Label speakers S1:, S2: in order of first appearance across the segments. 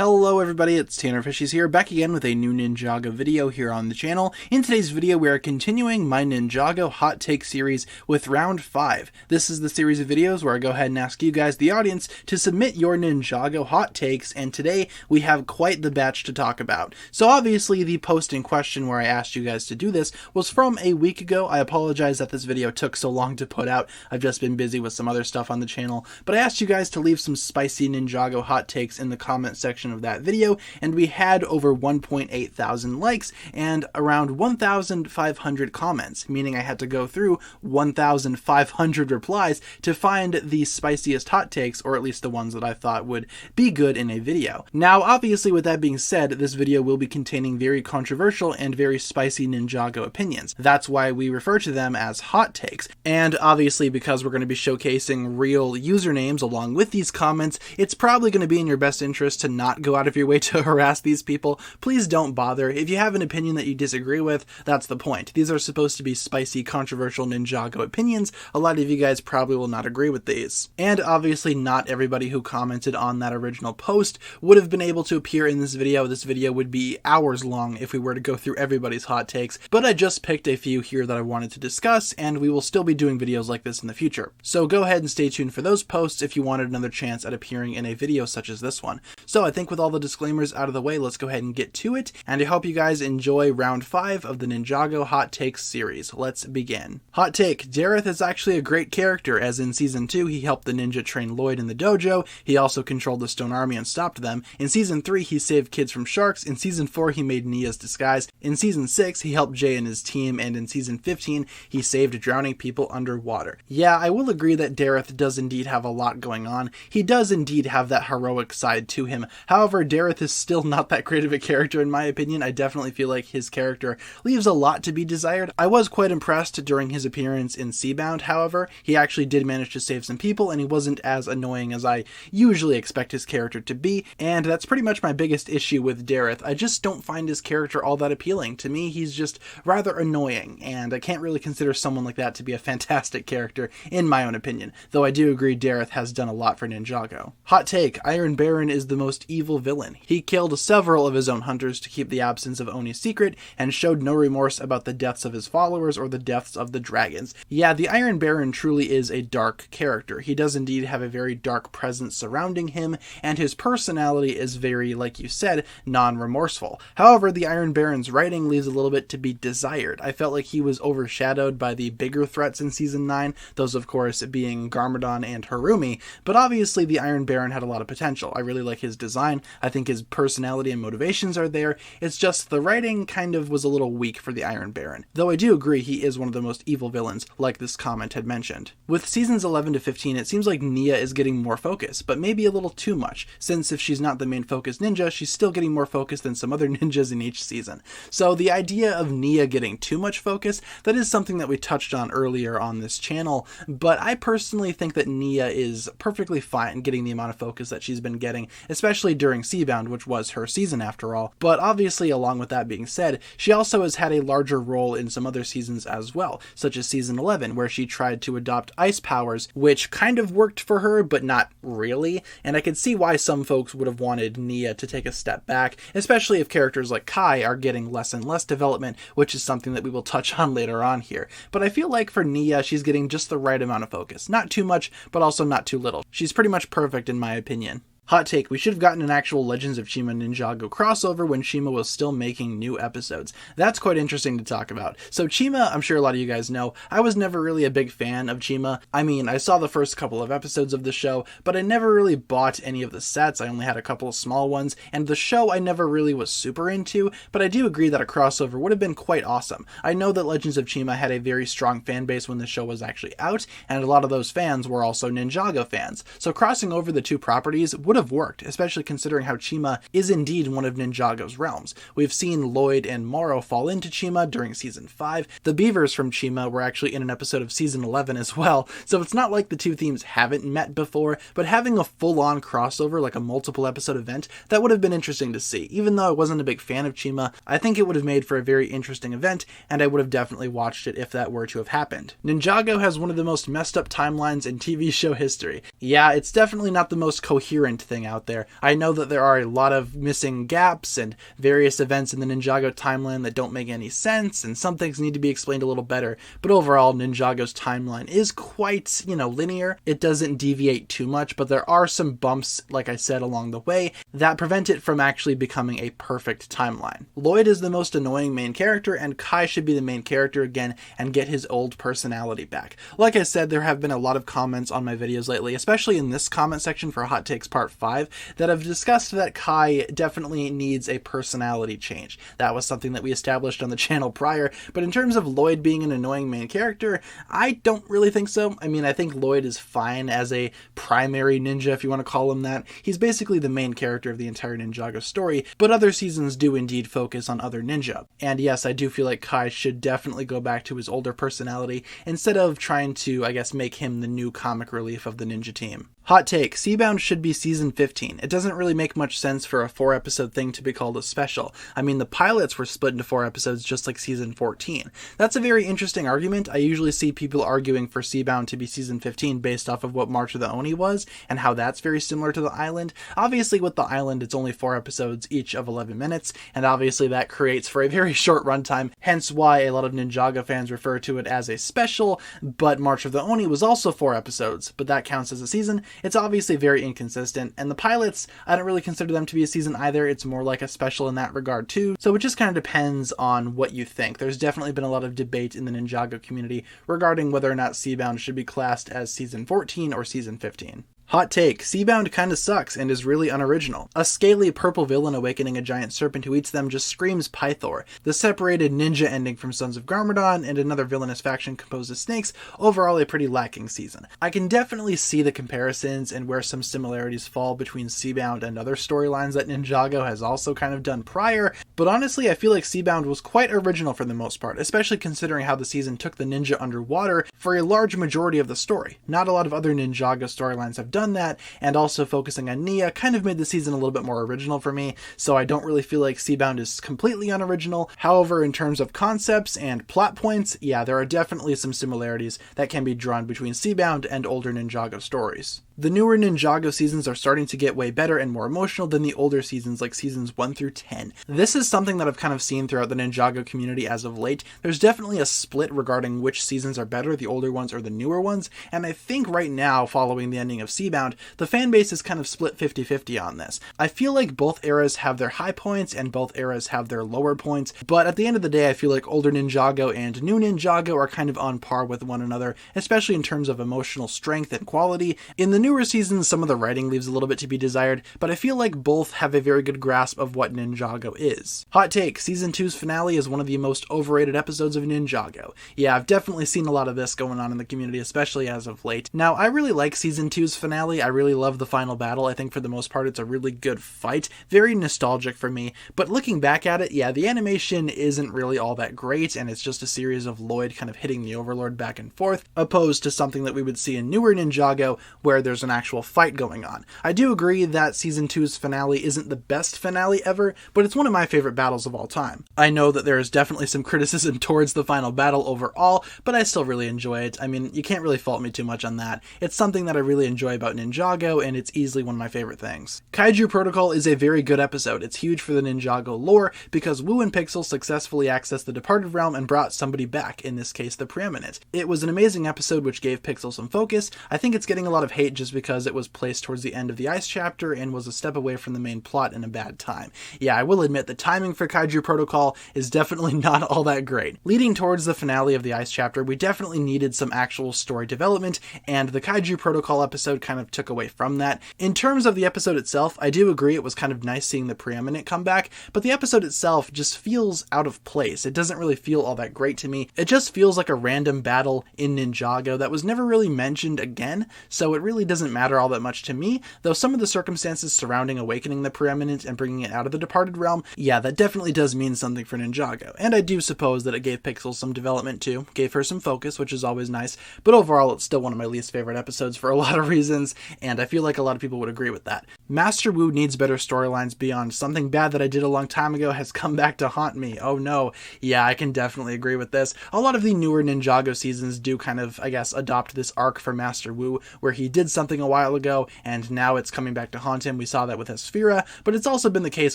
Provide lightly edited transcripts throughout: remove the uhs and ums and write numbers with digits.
S1: Hello everybody, it's TannerFishies here, back again with a new Ninjago video here on the channel. In today's video, we are continuing my Ninjago Hot Take series with Round 5. This is the series of videos where I go ahead and ask you guys, the audience, to submit your Ninjago hot takes, and today we have quite the batch to talk about. So obviously the post in question where I asked you guys to do this was from a week ago. I apologize that this video took so long to put out. I've just been busy with some other stuff on the channel, but I asked you guys to leave some spicy Ninjago hot takes in the comment section of that video, and we had over 1.8 thousand likes and around 1,500 comments, meaning I had to go through 1,500 replies to find the spiciest hot takes, or at least the ones that I thought would be good in a video. Now obviously, with that being said, this video will be containing very controversial and very spicy Ninjago opinions. That's why we refer to them as hot takes, and obviously because we're going to be showcasing real usernames along with these comments, it's probably going to be in your best interest to not go out of your way to harass these people. Please don't bother. If you have an opinion that you disagree with, that's the point. These are supposed to be spicy, controversial Ninjago opinions. A lot of you guys probably will not agree with these. And obviously not everybody who commented on that original post would have been able to appear in this video. This video would be hours long if we were to go through everybody's hot takes, but I just picked a few here that I wanted to discuss, and we will still be doing videos like this in the future. So go ahead and stay tuned for those posts if you wanted another chance at appearing in a video such as this one. So I think with all the disclaimers out of the way, let's go ahead and get to it, and I hope you guys enjoy round 5 of the Ninjago Hot Takes series. Let's begin. Hot take: Dareth is actually a great character, as in Season 2 he helped the ninja train Lloyd in the dojo, he also controlled the Stone Army and stopped them, in Season 3 he saved kids from sharks, in Season 4 he made Nia's disguise, in Season 6 he helped Jay and his team, and in Season 15 he saved drowning people underwater. Yeah, I will agree that Dareth does indeed have a lot going on. He does indeed have that heroic side to him. However, Dareth is still not that great of a character in my opinion. I definitely feel like his character leaves a lot to be desired. I was quite impressed during his appearance in Seabound, however. He actually did manage to save some people, and he wasn't as annoying as I usually expect his character to be, and that's pretty much my biggest issue with Dareth. I just don't find his character all that appealing. To me, he's just rather annoying, and I can't really consider someone like that to be a fantastic character in my own opinion, though I do agree Dareth has done a lot for Ninjago. Hot take: Iron Baron is the most evil villain. He killed several of his own hunters to keep the absence of Oni's secret, and showed no remorse about the deaths of his followers or the deaths of the dragons. Yeah, the Iron Baron truly is a dark character. He does indeed have a very dark presence surrounding him, and his personality is very, like you said, non-remorseful. However, the Iron Baron's writing leaves a little bit to be desired. I felt like he was overshadowed by the bigger threats in Season 9, those of course being Garmadon and Harumi, but obviously the Iron Baron had a lot of potential. I really like his design. I think his personality and motivations are there. It's just the writing kind of was a little weak for the Iron Baron, though I do agree he is one of the most evil villains, like this comment had mentioned. With Seasons 11 to 15, it seems like Nia is getting more focus, but maybe a little too much, since if she's not the main focus ninja, she's still getting more focus than some other ninjas in each season. So the idea of Nia getting too much focus, that is something that we touched on earlier on this channel, but I personally think that Nia is perfectly fine getting the amount of focus that she's been getting, especially during Seabound, which was her season after all. But obviously, along with that being said, she also has had a larger role in some other seasons as well, such as Season 11, where she tried to adopt ice powers, which kind of worked for her, but not really, and I could see why some folks would have wanted Nia to take a step back, especially if characters like Kai are getting less and less development, which is something that we will touch on later on here. But I feel like for Nia, she's getting just the right amount of focus. Not too much, but also not too little. She's pretty much perfect in my opinion. Hot take: we should have gotten an actual Legends of Chima Ninjago crossover when Chima was still making new episodes. That's quite interesting to talk about. So Chima, I'm sure a lot of you guys know, I was never really a big fan of Chima. I mean, I saw the first couple of episodes of the show, but I never really bought any of the sets. I only had a couple of small ones, and the show I never really was super into, but I do agree that a crossover would have been quite awesome. I know that Legends of Chima had a very strong fan base when the show was actually out, and a lot of those fans were also Ninjago fans. So crossing over the two properties would have worked, especially considering how Chima is indeed one of Ninjago's realms. We've seen Lloyd and Moro fall into Chima during Season 5. The beavers from Chima were actually in an episode of Season 11 as well, so it's not like the two themes haven't met before, but having a full-on crossover, like a multiple episode event, that would have been interesting to see. Even though I wasn't a big fan of Chima, I think it would have made for a very interesting event, and I would have definitely watched it if that were to have happened. Ninjago has one of the most messed up timelines in TV show history. Yeah, it's definitely not the most coherent blatant thing out there. I know that there are a lot of missing gaps and various events in the Ninjago timeline that don't make any sense, and some things need to be explained a little better, but overall Ninjago's timeline is quite, linear. It doesn't deviate too much, but there are some bumps, like I said, along the way that prevent it from actually becoming a perfect timeline. Lloyd is the most annoying main character, and Kai should be the main character again and get his old personality back. Like I said, there have been a lot of comments on my videos lately, especially in this comment section for Hot Takes Part 5, that have discussed that Kai definitely needs a personality change. That was something that we established on the channel prior, but in terms of Lloyd being an annoying main character, I don't really think so. I mean, I think Lloyd is fine as a primary ninja, if you want to call him that. He's basically the main character of the entire Ninjago story, but other seasons do indeed focus on other ninja. And yes, I do feel like Kai should definitely go back to his older personality instead of trying to, make him the new comic relief of the ninja team. Hot take, Seabound should be season 15. It doesn't really make much sense for a 4-episode thing to be called a special. I mean, the pilots were split into 4 episodes just like season 14. That's a very interesting argument. I usually see people arguing for Seabound to be season 15 based off of what March of the Oni was, and how that's very similar to the Island. Obviously with the Island, it's only 4 episodes, each of 11 minutes, and obviously that creates for a very short runtime, hence why a lot of Ninjago fans refer to it as a special, but March of the Oni was also 4 episodes, but that counts as a season. It's obviously very inconsistent, and the pilots, I don't really consider them to be a season either. It's more like a special in that regard too, so it just kind of depends on what you think. There's definitely been a lot of debate in the Ninjago community regarding whether or not Seabound should be classed as season 14 or season 15. Hot take, Seabound kinda sucks and is really unoriginal. A scaly purple villain awakening a giant serpent who eats them just screams Pythor. The separated ninja ending from Sons of Garmadon and another villainous faction composed of snakes, overall a pretty lacking season. I can definitely see the comparisons and where some similarities fall between Seabound and other storylines that Ninjago has also kind of done prior, but honestly I feel like Seabound was quite original for the most part, especially considering how the season took the ninja underwater for a large majority of the story. Not a lot of other Ninjago storylines have done that, and also focusing on Nia kind of made the season a little bit more original for me, so I don't really feel like Seabound is completely unoriginal. However, in terms of concepts and plot points, yeah, there are definitely some similarities that can be drawn between Seabound and older Ninjago stories. The newer Ninjago seasons are starting to get way better and more emotional than the older seasons like seasons 1 through 10. This is something that I've kind of seen throughout the Ninjago community as of late. There's definitely a split regarding which seasons are better, the older ones or the newer ones, and I think right now, following the ending of Seabound, the fan base is kind of split 50-50 on this. I feel like both eras have their high points and both eras have their lower points, but at the end of the day I feel like older Ninjago and new Ninjago are kind of on par with one another, especially in terms of emotional strength and quality. In the newer seasons, some of the writing leaves a little bit to be desired, but I feel like both have a very good grasp of what Ninjago is. Hot take, season 2's finale is one of the most overrated episodes of Ninjago. Yeah, I've definitely seen a lot of this going on in the community, especially as of late. Now, I really like season 2's finale. I really love the final battle. I think for the most part it's a really good fight, very nostalgic for me, but looking back at it, yeah, the animation isn't really all that great, and it's just a series of Lloyd kind of hitting the Overlord back and forth, opposed to something that we would see in newer Ninjago where there's an actual fight going on. I do agree that season 2's finale isn't the best finale ever, but it's one of my favorite battles of all time. I know that there is definitely some criticism towards the final battle overall, but I still really enjoy it. I mean, you can't really fault me too much on that. It's something that I really enjoy about Ninjago, and it's easily one of my favorite things. Kaiju Protocol is a very good episode. It's huge for the Ninjago lore because Wu and Pixel successfully accessed the Departed Realm and brought somebody back, in this case the Preeminent. It was an amazing episode which gave Pixel some focus. I think it's getting a lot of hate just because it was placed towards the end of the Ice chapter and was a step away from the main plot in a bad time. Yeah, I will admit the timing for Kaiju Protocol is definitely not all that great. Leading towards the finale of the Ice chapter, we definitely needed some actual story development, and the Kaiju Protocol episode kind of took away from that. In terms of the episode itself, I do agree it was kind of nice seeing the Preeminent come back, but the episode itself just feels out of place. It doesn't really feel all that great to me. It just feels like a random battle in Ninjago that was never really mentioned again, so it really doesn't matter all that much to me, though some of the circumstances surrounding awakening the Preeminent and bringing it out of the Departed Realm, yeah, that definitely does mean something for Ninjago, and I do suppose that it gave Pixel some development too, gave her some focus, which is always nice, but overall it's still one of my least favorite episodes for a lot of reasons, and I feel like a lot of people would agree with that. Master Wu needs better storylines beyond something bad that I did a long time ago has come back to haunt me. Oh no. Yeah, I can definitely agree with this. A lot of the newer Ninjago seasons do kind of, I guess, adopt this arc for Master Wu, where he did something something a while ago, and now it's coming back to haunt him. We saw that with Asphira, but it's also been the case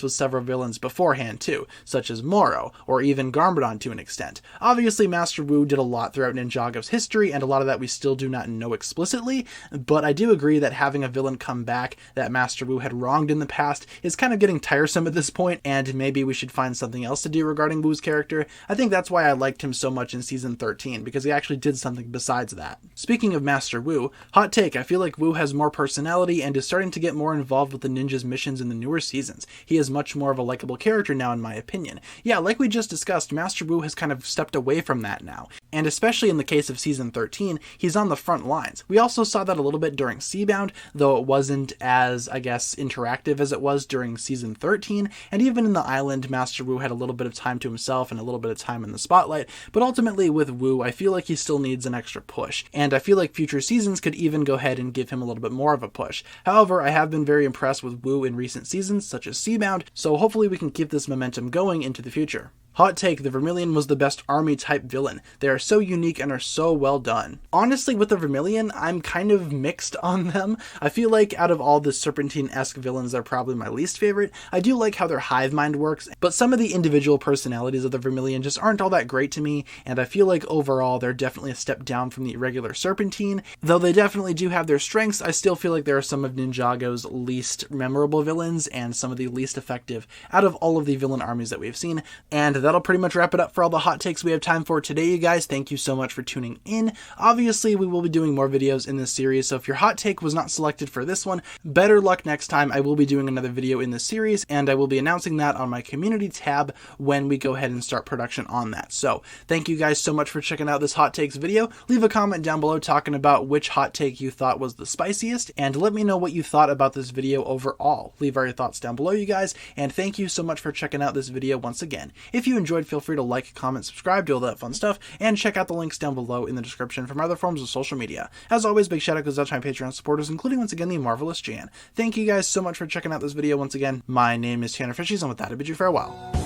S1: with several villains beforehand too, such as Moro, or even Garmadon to an extent. Obviously, Master Wu did a lot throughout Ninjago's history, and a lot of that we still do not know explicitly, but I do agree that having a villain come back that Master Wu had wronged in the past is kind of getting tiresome at this point, and maybe we should find something else to do regarding Wu's character. I think that's why I liked him so much in Season 13, because he actually did something besides that. Speaking of Master Wu, hot take, I feel like Wu has more personality and is starting to get more involved with the ninja's missions in the newer seasons. He is much more of a likable character now, in my opinion. Yeah, like we just discussed, Master Wu has kind of stepped away from that now, and especially in the case of Season 13, he's on the front lines. We also saw that a little bit during Seabound, though it wasn't as, I guess, interactive as it was during Season 13, and even in the island, Master Wu had a little bit of time to himself and a little bit of time in the spotlight, but ultimately with Wu, I feel like he still needs an extra push, and I feel like future seasons could even go ahead and give him a little bit more of a push. However, I have been very impressed with Wu in recent seasons, such as Seabound, so hopefully we can keep this momentum going into the future. Hot take, the Vermilion was the best army-type villain. They are so unique and are so well done. Honestly, with the Vermilion, I'm kind of mixed on them. I feel like out of all the Serpentine-esque villains, they're probably my least favorite. I do like how their hive mind works, but some of the individual personalities of the Vermilion just aren't all that great to me, and I feel like overall they're definitely a step down from the regular Serpentine. Though they definitely do have their strengths, I still feel like they are some of Ninjago's least memorable villains and some of the least effective out of all of the villain armies that we've seen, and that'll pretty much wrap it up for all the hot takes we have time for today, you guys. Thank you so much for tuning in. Obviously, we will be doing more videos in this series, so if your hot take was not selected for this one, better luck next time. I will be doing another video in this series, and I will be announcing that on my community tab when we go ahead and start production on that. So, thank you guys so much for checking out this hot takes video. Leave a comment down below talking about which hot take you thought was the spiciest, and let me know what you thought about this video overall. Leave all your thoughts down below, you guys, and thank you so much for checking out this video once again. If you enjoyed, feel free to like, comment, subscribe, do all that fun stuff, and check out the links down below in the description for my other forms of social media. As always, big shout out goes out to my Patreon supporters, including once again the marvelous Jan. Thank you guys so much for checking out this video once again. My name is TannerFishies, and with that I bid you farewell.